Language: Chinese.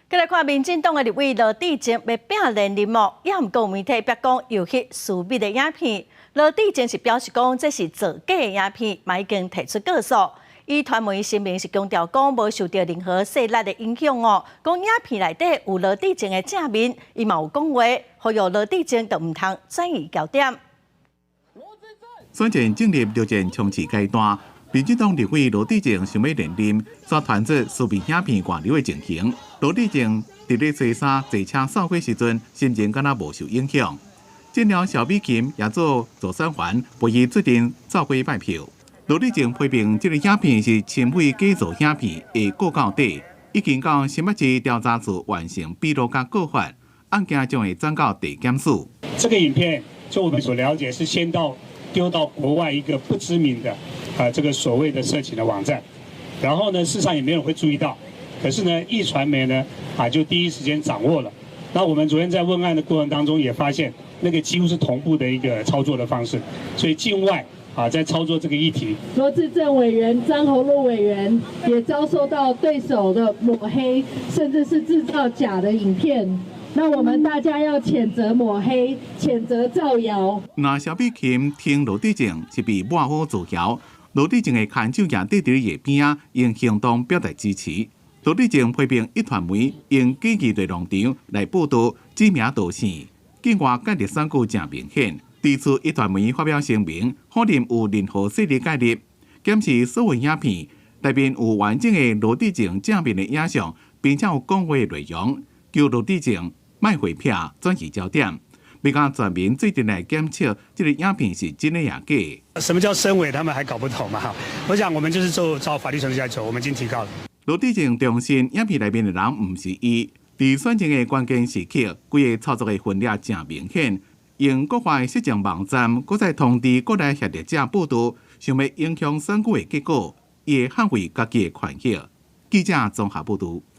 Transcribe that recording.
再来看民进党的立委罗致政要拼连任哦，也毋过媒体曝光有迄私密的影片。罗致政是表示讲这是造假的影片，嘛已经提出告诉。伊传媒声明是强调讲无受到任何势力的影响哦，讲影片内底有罗致政的正面，伊嘛有讲话，呼吁罗致政就毋通转移焦点。选战进入六战冲刺阶段。民进党立委罗致政想要连任，却传出私密影片外流的情形。罗致政伫咧西沙坐车扫过时阵，心情敢若无受影响。进了小美琴也做左三环，陪伊决定走过拜票。罗致政批评这个影片是亲匪假造影片，会告到底。已经到新北市调查处完成笔录甲告发，案件将会转到地检署。这个影片，就我们所了解，是先丢到国外一个不知名的这个所谓的色情的网站，然后呢，事实上也没有人会注意到，可是呢，壹传媒呢就第一时间掌握了。那我们昨天在问案的过程当中也发现，那个几乎是同步的一个操作的方式，所以境外在操作这个议题。罗致政委员、张宏陆委员也遭受到对手的抹黑，甚至是制造假的影片。那我们大家要谴责抹黑，谴责造谣。那小美琴听罗致政是被抹黑造谣，罗致政的牵手也对伫伊边啊，用行动表达支持。罗致政批评壹传媒用假议题农场来报道知名道士，境外间谍选举正明显。指出壹传媒发表声明，否认有任何势力介入，检视所有影片内面有完整的罗致政正面的影像，并且有讲话的内容，叫罗致政卖回票转移焦点，要讲全民最近来检测这个影片是真的也假。什么叫深伪？他们还搞不懂嘛？哈，我想我们就是照法律程序来走，我们已经提告了。罗致政重申，影片内面的人唔是伊，伫选情的关键时刻，规个操作的分裂正明显。用国外实情网站，搁再通知国内协力者报道，想要影响选举的结果，伊会捍卫家己的权益。记者综合报道。